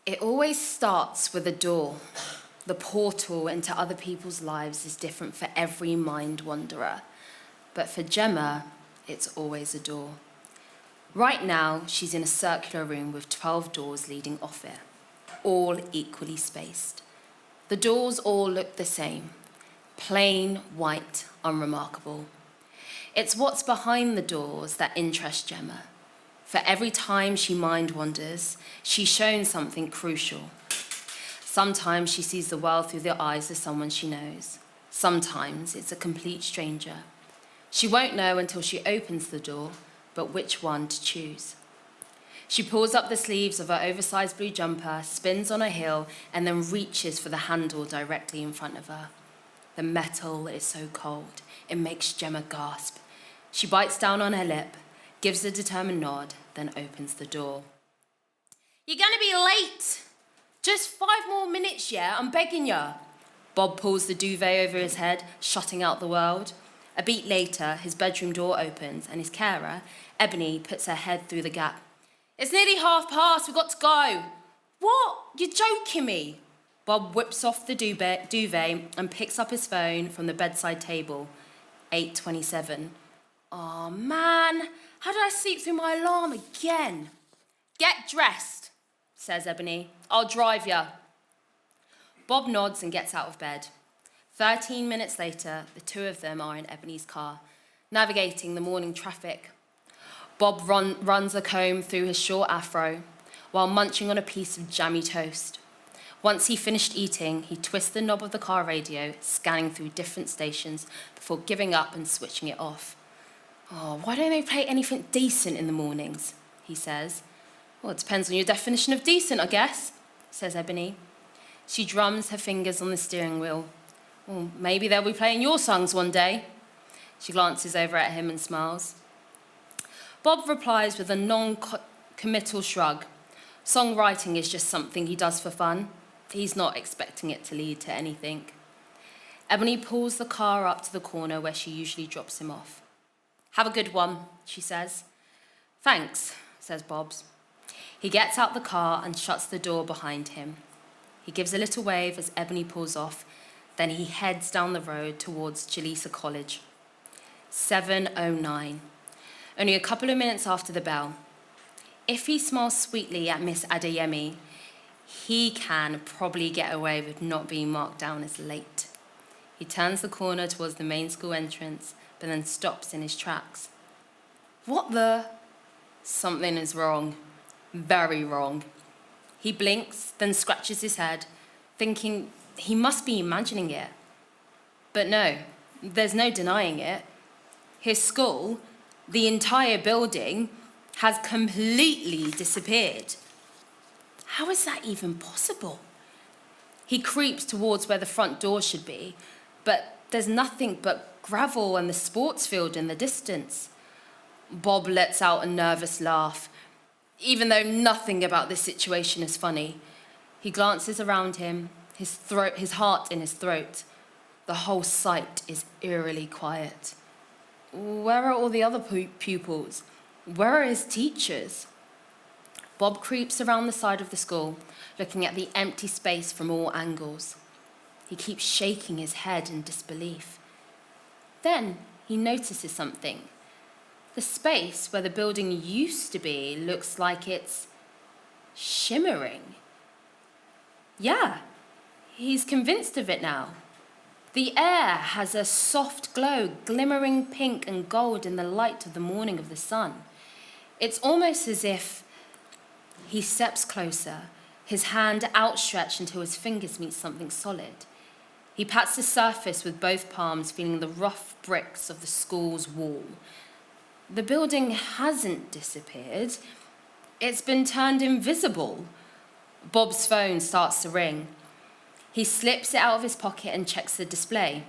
It always starts with a door. The portal into other people's lives is different for every mind wanderer. But for Gemma, it's always a door. Right now, she's in a circular room with 12 doors leading off it, all equally spaced. The doors all look the same, plain, white, unremarkable. It's what's behind the doors that interests Gemma. For every time she mind wanders, she's shown something crucial. Sometimes she sees the world through the eyes of someone she knows. Sometimes it's a complete stranger. She won't know until she opens the door, but which one to choose. She pulls up the sleeves of her oversized blue jumper, spins on a heel, and then reaches for the handle directly in front of her. The metal is so cold, it makes Gemma gasp. She bites down on her lip, gives a determined nod, then opens the door. "You're gonna be late! Just 5 more minutes, yeah? I'm begging ya." Bob pulls the duvet over his head, shutting out the world. A beat later, his bedroom door opens and his carer, Ebony, puts her head through the gap. "It's nearly 1:30, we've got to go." "What? You're joking me?" Bob whips off the duvet and picks up his phone from the bedside table. 8:27. "Oh man, how did I sleep through my alarm again?" "Get dressed," says Ebony. "I'll drive ya." Bob nods and gets out of bed. 13 minutes later, the two of them are in Ebony's car, navigating the morning traffic. Bob runs a comb through his short afro while munching on a piece of jammy toast. Once he finished eating, he twists the knob of the car radio, scanning through different stations before giving up and switching it off. "Oh, why don't they play anything decent in the mornings?" he says. "Well, it depends on your definition of decent, I guess," says Ebony. She drums her fingers on the steering wheel. "Well, maybe they'll be playing your songs one day." She glances over at him and smiles. Bob replies with a non-committal shrug. Songwriting is just something he does for fun. He's not expecting it to lead to anything. Ebony pulls the car up to the corner where she usually drops him off. "Have a good one," she says. "Thanks," says Bob. He gets out the car and shuts the door behind him. He gives a little wave as Ebony pulls off, then he heads down the road towards Jalisa College. 7:09. Only a couple of minutes after the bell. If he smiles sweetly at Miss Adeyemi, he can probably get away with not being marked down as late. He turns the corner towards the main school entrance, but then stops in his tracks. What the? Something is wrong. Very wrong. He blinks, then scratches his head, thinking he must be imagining it. But no, there's no denying it. His school, the entire building, has completely disappeared. How is that even possible? He creeps towards where the front door should be, but there's nothing but gravel and the sports field in the distance. Bob lets out a nervous laugh. Even though nothing about this situation is funny, he glances around him, his heart in his throat. The whole site is eerily quiet. Where are all the other pupils? Where are his teachers? Bob creeps around the side of the school, looking at the empty space from all angles. He keeps shaking his head in disbelief. Then he notices something. The space where the building used to be looks like it's shimmering. Yeah, he's convinced of it now. The air has a soft glow, glimmering pink and gold in the light of the morning of the sun. It's almost as if he steps closer, his hand outstretched until his fingers meet something solid. He pats the surface with both palms, feeling the rough bricks of the school's wall. The building hasn't disappeared. It's been turned invisible. Bob's phone starts to ring. He slips it out of his pocket and checks the display.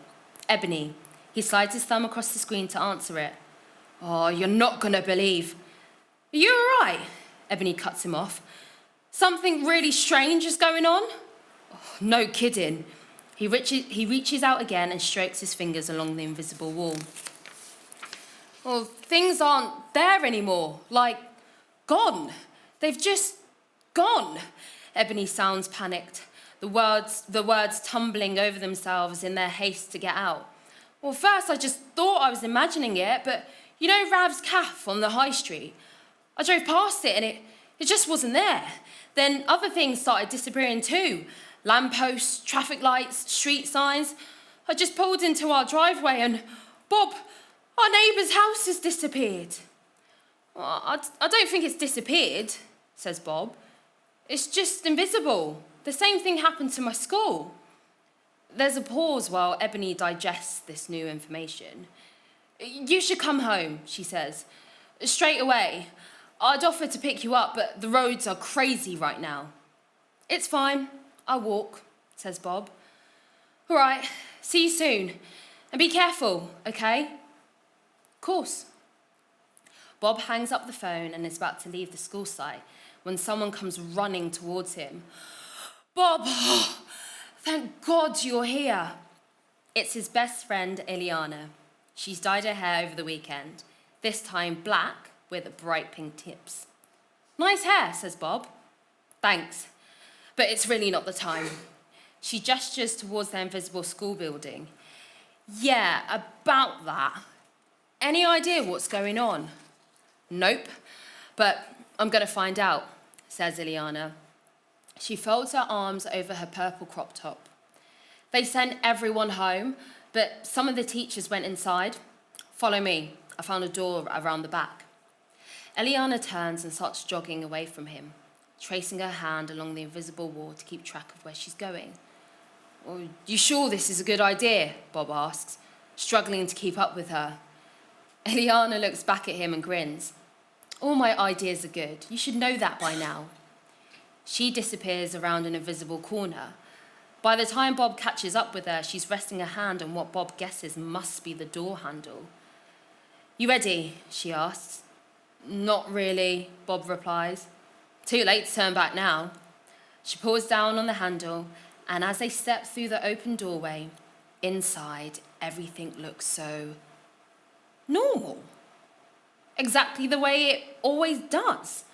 Ebony. He slides his thumb across the screen to answer it. "Oh, you're not going to believe." "Are you all right?" Ebony cuts him off. "Something really strange is going on?" "Oh, no kidding." He reaches out again and strokes his fingers along the invisible wall. "Well, things aren't there anymore. Like, gone. They've just gone. Ebony sounds panicked, the words tumbling over themselves in their haste to get out. Well, first I just thought I was imagining it, but you know Rav's Cafe on the high street? I drove past it and it just wasn't there. Then other things started disappearing too. Lampposts, traffic lights, street signs. I just pulled into our driveway and, Bob, our neighbour's house has disappeared. Well, I don't think it's disappeared, says Bob. It's just invisible. The same thing happened to my school. There's a pause while Ebony digests this new information. You should come home, she says. Straight away. I'd offer to pick you up, but the roads are crazy right now. It's fine. I'll walk, says Bob. All right, see you soon. And be careful, okay? Of course. Bob hangs up the phone and is about to leave the school site when someone comes running towards him. Bob, thank God you're here. It's his best friend, Eliana. She's dyed her hair over the weekend, this time black with bright pink tips. Nice hair, says Bob. Thanks, but it's really not the time. She gestures towards their invisible school building. Yeah, about that. Any idea what's going on? Nope, but I'm going to find out, says Eliana. She folds her arms over her purple crop top. They sent everyone home, but some of the teachers went inside. Follow me. I found a door around the back. Eliana turns and starts jogging away from him, tracing her hand along the invisible wall to keep track of where she's going. Well, you sure this is a good idea? Bob asks, struggling to keep up with her. Eliana looks back at him and grins. All my ideas are good. You should know that by now. She disappears around an invisible corner. By the time Bob catches up with her, she's resting her hand on what Bob guesses must be the door handle. You ready? She asks. Not really, Bob replies. Too late to turn back now. She pulls down on the handle, and as they step through the open doorway, inside, everything looks so normal. Exactly the way it always does.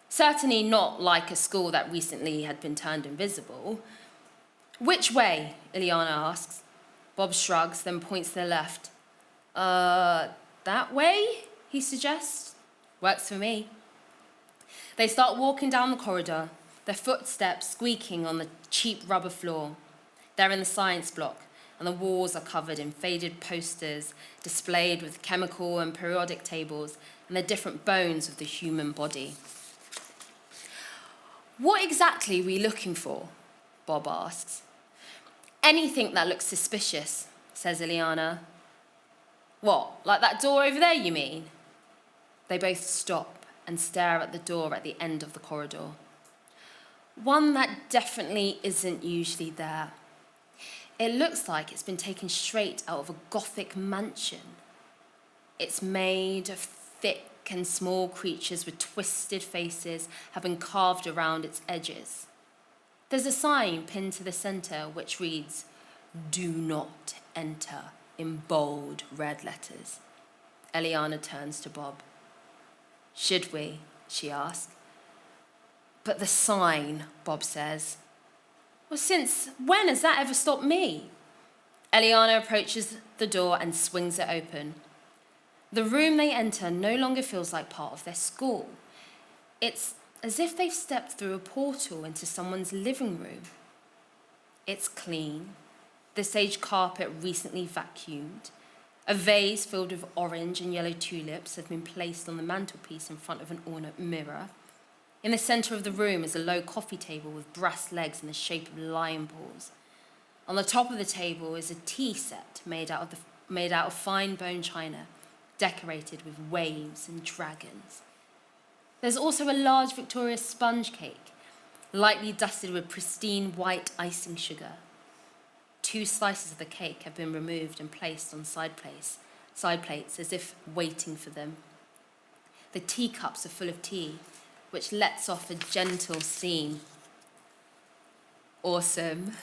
Certainly not like a school that recently had been turned invisible. Which way? Eliana asks. Bob shrugs, then points to the left. That way? He suggests. Works for me. They start walking down the corridor, their footsteps squeaking on the cheap rubber floor. They're in the science block, and the walls are covered in faded posters displayed with chemical and periodic tables and the different bones of the human body. What exactly are we looking for? Bob asks. Anything that looks suspicious, says Eliana. What, like that door over there, you mean? They both stop and stare at the door at the end of the corridor. One that definitely isn't usually there. It looks like it's been taken straight out of a Gothic mansion. It's made of thick and small creatures with twisted faces have been carved around its edges. There's a sign pinned to the centre which reads, "Do not enter," in bold red letters. Eliana turns to Bob. Should we? She asks. But the sign, Bob says. Well, since when has that ever stopped me? Eliana approaches the door and swings it open. The room they enter no longer feels like part of their school. It's as if they've stepped through a portal into someone's living room. It's clean. The sage carpet recently vacuumed. A vase filled with orange and yellow tulips has been placed on the mantelpiece in front of an ornate mirror. In the centre of the room is a low coffee table with brass legs in the shape of lion paws. On the top of the table is a tea set made out of fine bone china, decorated with waves and dragons. There's also a large Victoria sponge cake, lightly dusted with pristine white icing sugar. 2 slices of the cake have been removed and placed on side plates as if waiting for them. The teacups are full of tea, which lets off a gentle steam. Awesome.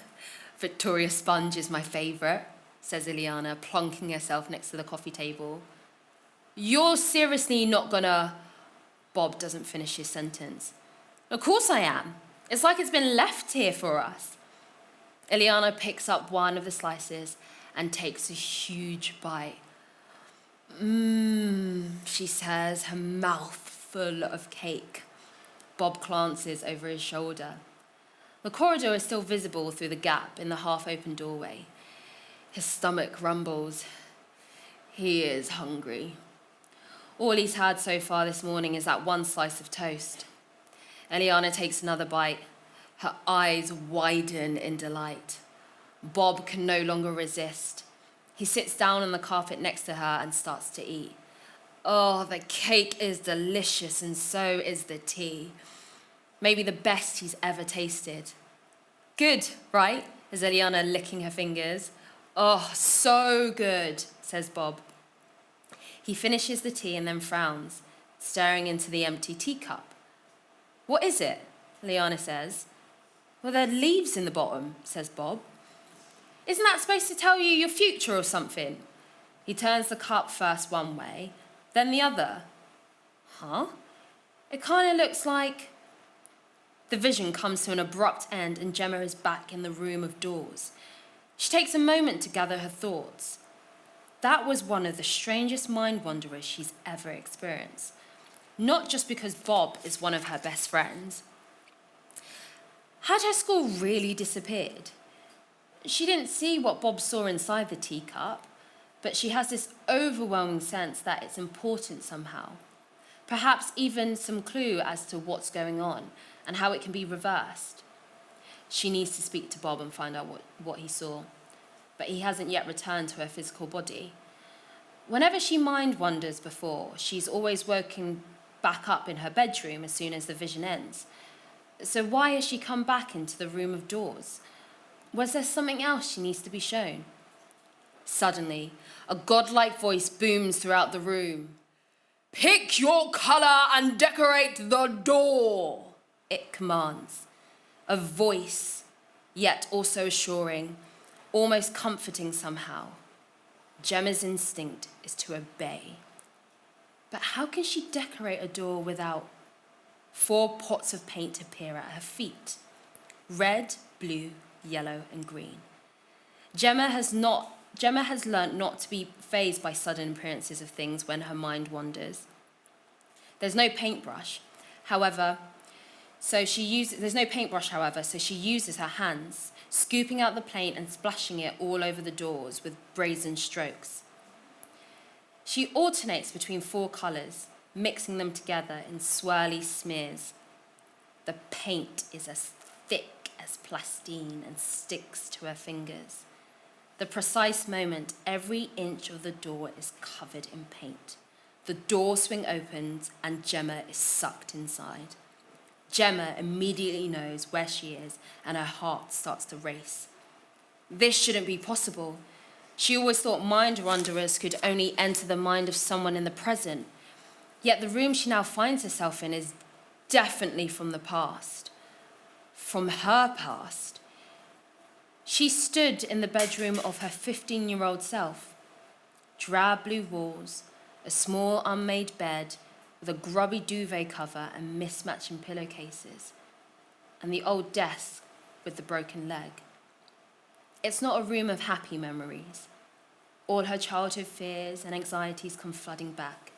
Victoria sponge is my favourite, says Eliana, plonking herself next to the coffee table. You're seriously not gonna... Bob doesn't finish his sentence. Of course I am. It's like it's been left here for us. Eliana picks up one of the slices and takes a huge bite. She says, her mouth full of cake. Bob glances over his shoulder. The corridor is still visible through the gap in the half-open doorway. His stomach rumbles. He is hungry. All he's had so far this morning is that one slice of toast. Eliana takes another bite. Her eyes widen in delight. Bob can no longer resist. He sits down on the carpet next to her and starts to eat. Oh, the cake is delicious, and so is the tea. Maybe the best he's ever tasted. Good, right? Is Eliana licking her fingers. Oh, so good, says Bob. He finishes the tea and then frowns, staring into the empty teacup. What is it? Eliana says. Well, there are leaves in the bottom, says Bob. Isn't that supposed to tell you your future or something? He turns the cup first one way, then the other. Huh? It kind of looks like... The vision comes to an abrupt end and Gemma is back in the room of doors. She takes a moment to gather her thoughts. That was one of the strangest mind wanderers she's ever experienced. Not just because Bob is one of her best friends. Had her school really disappeared? She didn't see what Bob saw inside the teacup, but she has this overwhelming sense that it's important somehow. Perhaps even some clue as to what's going on and how it can be reversed. She needs to speak to Bob and find out what he saw, but he hasn't yet returned to her physical body. Whenever she mind wanders before, she's always woken back up in her bedroom as soon as the vision ends. So why has she come back into the room of doors? Was there something else she needs to be shown? Suddenly, a godlike voice booms throughout the room. Pick your colour and decorate the door, it commands. A voice, yet also assuring, almost comforting somehow. Gemma's instinct is to obey. But how can she decorate a door without 4 pots of paint appear at her feet? Red, blue, yellow, and green. Gemma has learnt not to be fazed by sudden appearances of things when her mind wanders. There's no paintbrush, however, so she uses her hands, scooping out the paint and splashing it all over the doors with brazen strokes. She alternates between 4 colours, mixing them together in swirly smears. The paint is as thick as plastine and sticks to her fingers. The precise moment, every inch of the door is covered in paint. The door swing opens and Gemma is sucked inside. Gemma immediately knows where she is and her heart starts to race. This shouldn't be possible. She always thought mind wanderers could only enter the mind of someone in the present. Yet the room she now finds herself in is definitely from the past. From her past. She stood in the bedroom of her 15-year-old self. Drab blue walls, a small unmade bed with a grubby duvet cover and mismatching pillowcases, and the old desk with the broken leg. It's not a room of happy memories. All her childhood fears and anxieties come flooding back.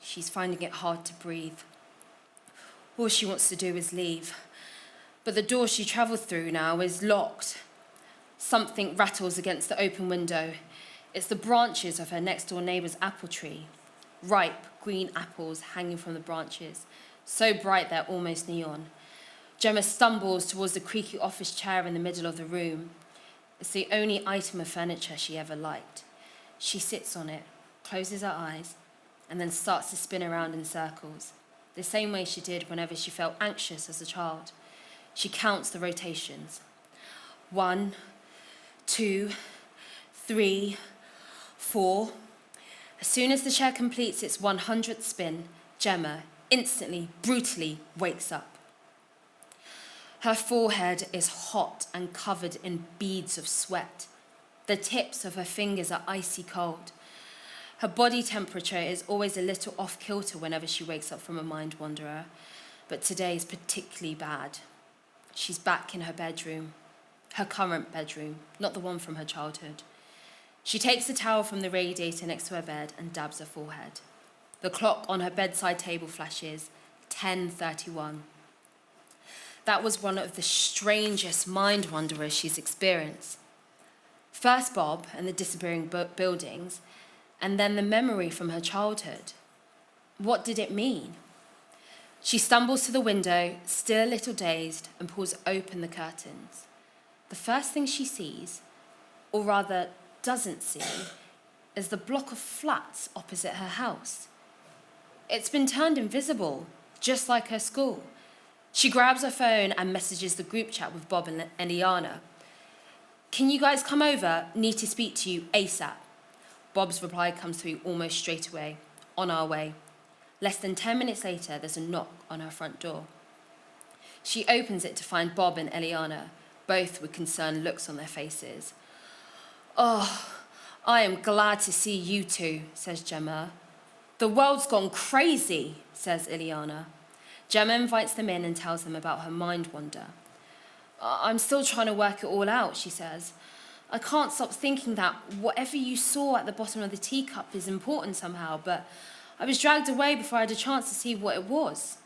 She's finding it hard to breathe. All she wants to do is leave. But the door she travels through now is locked. Something rattles against the open window. It's the branches of her next-door neighbour's apple tree. Ripe, green apples hanging from the branches, so bright they're almost neon. Gemma stumbles towards the creaky office chair in the middle of the room. It's the only item of furniture she ever liked. She sits on it, closes her eyes, and then starts to spin around in circles, the same way she did whenever she felt anxious as a child. She counts the rotations. 1, 2, 3, 4. As soon as the chair completes its 100th spin, Gemma instantly, brutally wakes up. Her forehead is hot and covered in beads of sweat. The tips of her fingers are icy cold. Her body temperature is always a little off-kilter whenever she wakes up from a mind wanderer, but today is particularly bad. She's back in her bedroom, her current bedroom, not the one from her childhood. She takes the towel from the radiator next to her bed and dabs her forehead. The clock on her bedside table flashes 10:31. That was one of the strangest mind wanderers she's experienced. First Bob and the disappearing buildings, and then the memory from her childhood. What did it mean? She stumbles to the window, still a little dazed, and pulls open the curtains. The first thing she sees, or rather doesn't see, is the block of flats opposite her house. It's been turned invisible, just like her school. She grabs her phone and messages the group chat with Bob and Eliana. "Can you guys come over? Need to speak to you ASAP." Bob's reply comes through almost straight away. "On our way." Less than 10 minutes later, there's a knock on her front door. She opens it to find Bob and Eliana, both with concerned looks on their faces. "Oh, I am glad to see you two," says Gemma. "The world's gone crazy," says Eliana. Gemma invites them in and tells them about her mind wander. "I'm still trying to work it all out," she says. "I can't stop thinking that whatever you saw at the bottom of the teacup is important somehow, but I was dragged away before I had a chance to see what it was."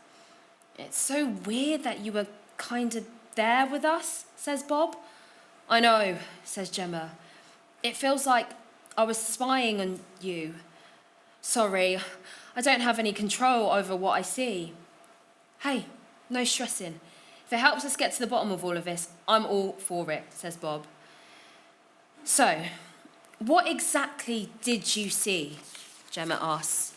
"It's so weird that you were kind of there with us," says Bob. "I know," says Gemma. "It feels like I was spying on you. Sorry, I don't have any control over what I see." "Hey, no stressing. If it helps us get to the bottom of all of this, I'm all for it," says Bob. "So, what exactly did you see?" Gemma asks.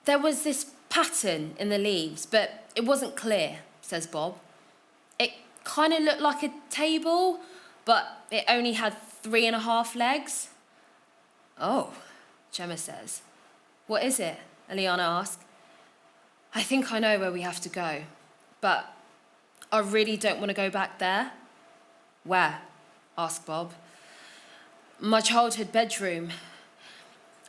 "There was this pattern in the leaves, but it wasn't clear," says Bob. "It kind of looked like a table, but it only had 3.5 legs." "Oh," Gemma says. "What is it?" Eliana asks. "I think I know where we have to go, but I really don't want to go back there." "Where?" asked Bob. "My childhood bedroom.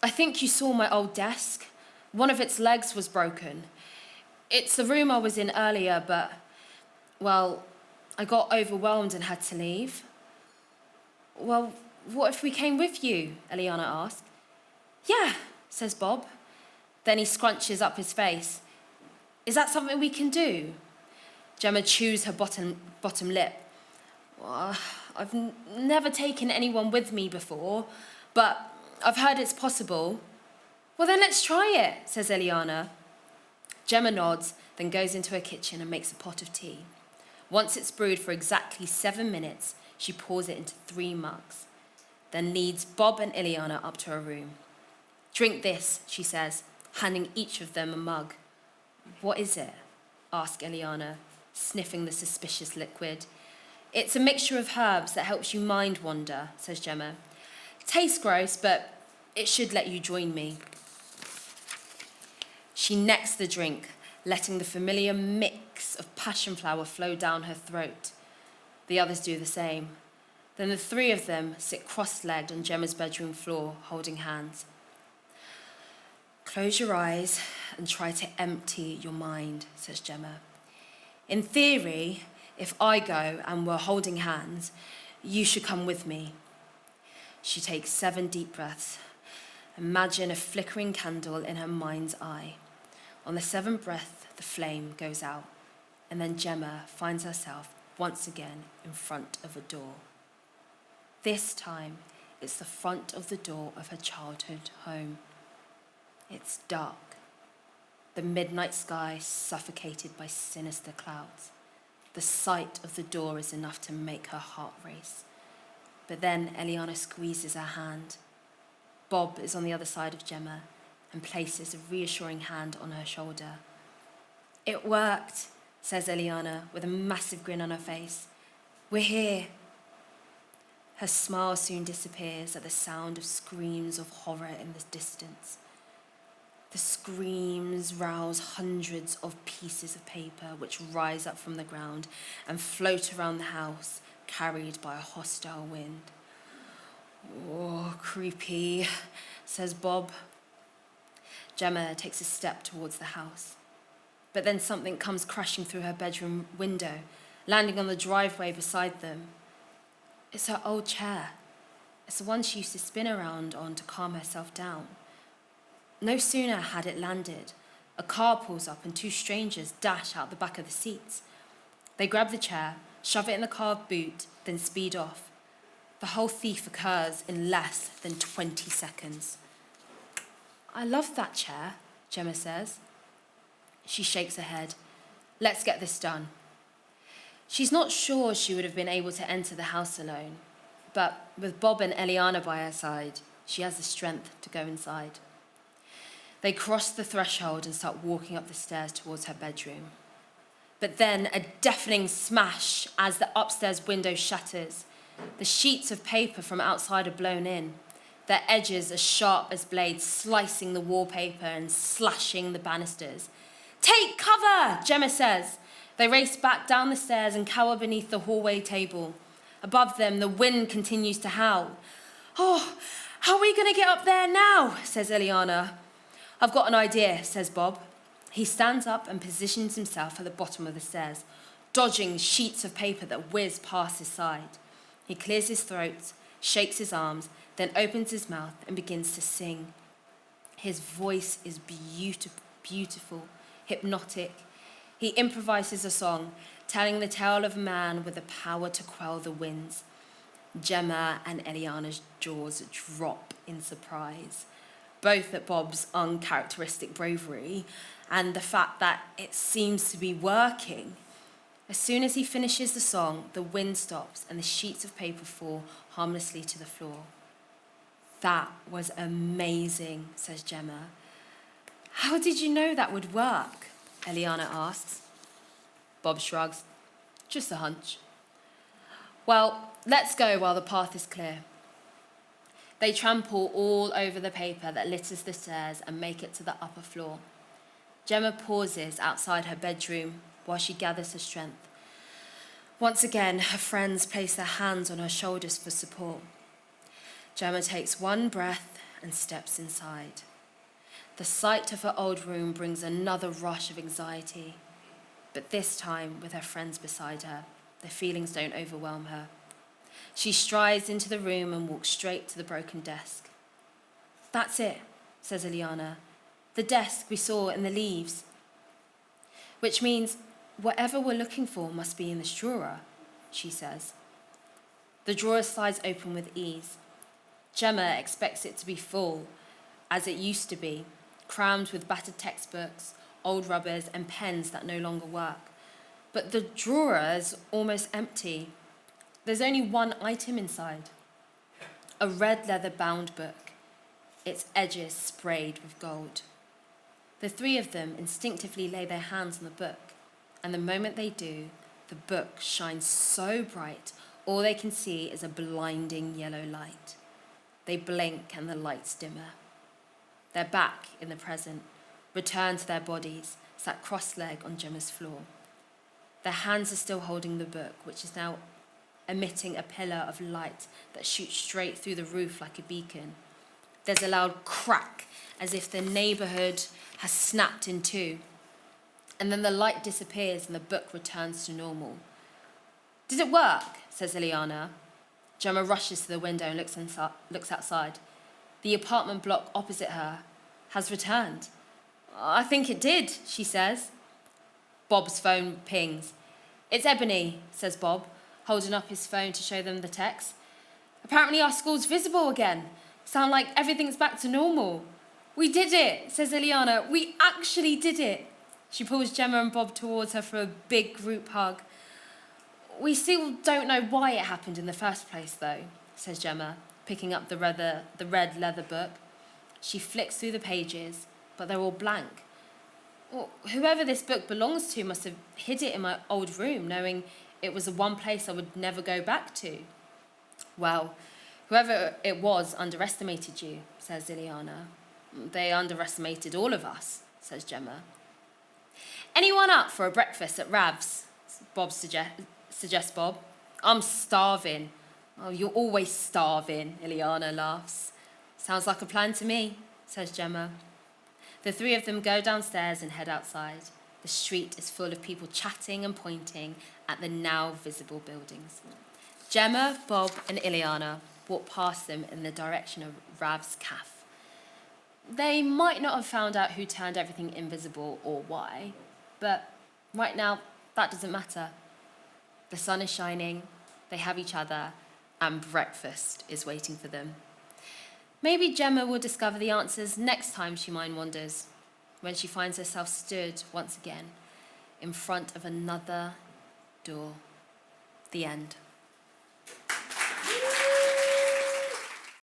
I think you saw my old desk. One of its legs was broken. It's the room I was in earlier, but, well, I got overwhelmed and had to leave." "Well, what if we came with you?" Eliana asked. "Yeah," says Bob. Then he scrunches up his face. "Is that something we can do?" Gemma chews her bottom lip. "Well, I've never taken anyone with me before, but I've heard it's possible." "Well, then let's try it," says Eliana. Gemma nods, then goes into her kitchen and makes a pot of tea. Once it's brewed for exactly 7 minutes, she pours it into 3 mugs, then leads Bob and Eliana up to her room. "Drink this," she says, handing each of them a mug. "What is it?" asks Eliana, sniffing the suspicious liquid. "It's a mixture of herbs that helps you mind wander," says Gemma. "Tastes gross, but it should let you join me." She necks the drink, letting the familiar mix of passion flower flow down her throat. The others do the same. Then the 3 of them sit cross-legged on Gemma's bedroom floor, holding hands. "Close your eyes and try to empty your mind," says Gemma. "In theory, if I go and we're holding hands, you should come with me." She takes 7 deep breaths. Imagine a flickering candle in her mind's eye. On the 7th breath, the flame goes out, and then Gemma finds herself once again in front of a door. This time, it's the front of the door of her childhood home. It's dark. The midnight sky suffocated by sinister clouds. The sight of the door is enough to make her heart race. But then Eliana squeezes her hand. Bob is on the other side of Gemma and places a reassuring hand on her shoulder. "It worked," says Eliana with a massive grin on her face. "We're here." Her smile soon disappears at the sound of screams of horror in the distance. The screams rouse hundreds of pieces of paper which rise up from the ground and float around the house, carried by a hostile wind. "Oh, creepy," says Bob. Gemma takes a step towards the house. But then something comes crashing through her bedroom window, landing on the driveway beside them. It's her old chair. It's the one she used to spin around on to calm herself down. No sooner had it landed, a car pulls up and two strangers dash out the back of the seats. They grab the chair, shove it in the car boot, then speed off. The whole thief occurs in less than 20 seconds. I love that chair, Gemma says. She shakes her head. Let's get this done. She's not sure she would have been able to enter the house alone, but with Bob and Eliana by her side, she has the strength to go inside. They cross the threshold and start walking up the stairs towards her bedroom. But then a deafening smash as the upstairs window shatters. The sheets of paper from outside are blown in, their edges as sharp as blades, slicing the wallpaper and slashing the banisters. Take cover, Gemma says. They race back down the stairs and cower beneath the hallway table. Above them, the wind continues to howl. Oh, how are we going to get up there now, says Eliana. I've got an idea, says Bob. He stands up and positions himself at the bottom of the stairs, dodging sheets of paper that whiz past his side. He clears his throat, shakes his arms, then opens his mouth and begins to sing. His voice is beautiful, hypnotic. He improvises a song, telling the tale of a man with the power to quell the winds. Gemma and Eliana's jaws drop in surprise, both at Bob's uncharacteristic bravery and the fact that it seems to be working. As soon as he finishes the song, the wind stops and the sheets of paper fall harmlessly to the floor. That was amazing, says Gemma. How did you know that would work? Eliana asks. Bob shrugs. Just a hunch. Well, let's go while the path is clear. They trample all over the paper that litters the stairs and make it to the upper floor. Gemma pauses outside her bedroom while she gathers her strength. Once again, her friends place their hands on her shoulders for support. Gemma takes one breath and steps inside. The sight of her old room brings another rush of anxiety, but this time with her friends beside her. The feelings don't overwhelm her. She strides into the room and walks straight to the broken desk. That's it, says Eliana. The desk we saw in the leaves. Which means whatever we're looking for must be in this drawer, she says. The drawer slides open with ease. Gemma expects it to be full, as it used to be, crammed with battered textbooks, old rubbers, and pens that no longer work. But the drawer is almost empty. There's only one item inside, a red leather-bound book, its edges sprayed with gold. The three of them instinctively lay their hands on the book, and the moment they do, the book shines so bright, all they can see is a blinding yellow light. They blink and the light's dimmer. They're back in the present, returned to their bodies, sat cross-legged on Gemma's floor. Their hands are still holding the book, which is now emitting a pillar of light that shoots straight through the roof like a beacon. There's a loud crack, as if the neighbourhood has snapped in two. And then the light disappears and the book returns to normal. Did it work? Says Eliana. Gemma rushes to the window and looks outside. The apartment block opposite her has returned. I think it did, she says. Bob's phone pings. It's Ebony, says Bob, holding up his phone to show them the text. Apparently our school's visible again. Sound like everything's back to normal. We did it, says Eliana. We actually did it. She pulls Gemma and Bob towards her for a big group hug. We still don't know why it happened in the first place, though, says Gemma, picking up the red leather book. She flicks through the pages, but they're all blank. Well, whoever this book belongs to must have hid it in my old room, knowing it was the one place I would never go back to. Well, whoever it was underestimated you, says Eliana. They underestimated all of us, says Gemma. Anyone up for a breakfast at Rav's? Bob suggests Bob. I'm starving. Oh, you're always starving, Eliana laughs. Sounds like a plan to me, says Gemma. The three of them go downstairs and head outside. The street is full of people chatting and pointing at the now visible buildings. Gemma, Bob, and Ileana walk past them in the direction of Rav's cafe. They might not have found out who turned everything invisible or why, but right now, that doesn't matter. The sun is shining, they have each other, and breakfast is waiting for them. Maybe Gemma will discover the answers next time she mind wanders, when she finds herself stood once again in front of another door. The end.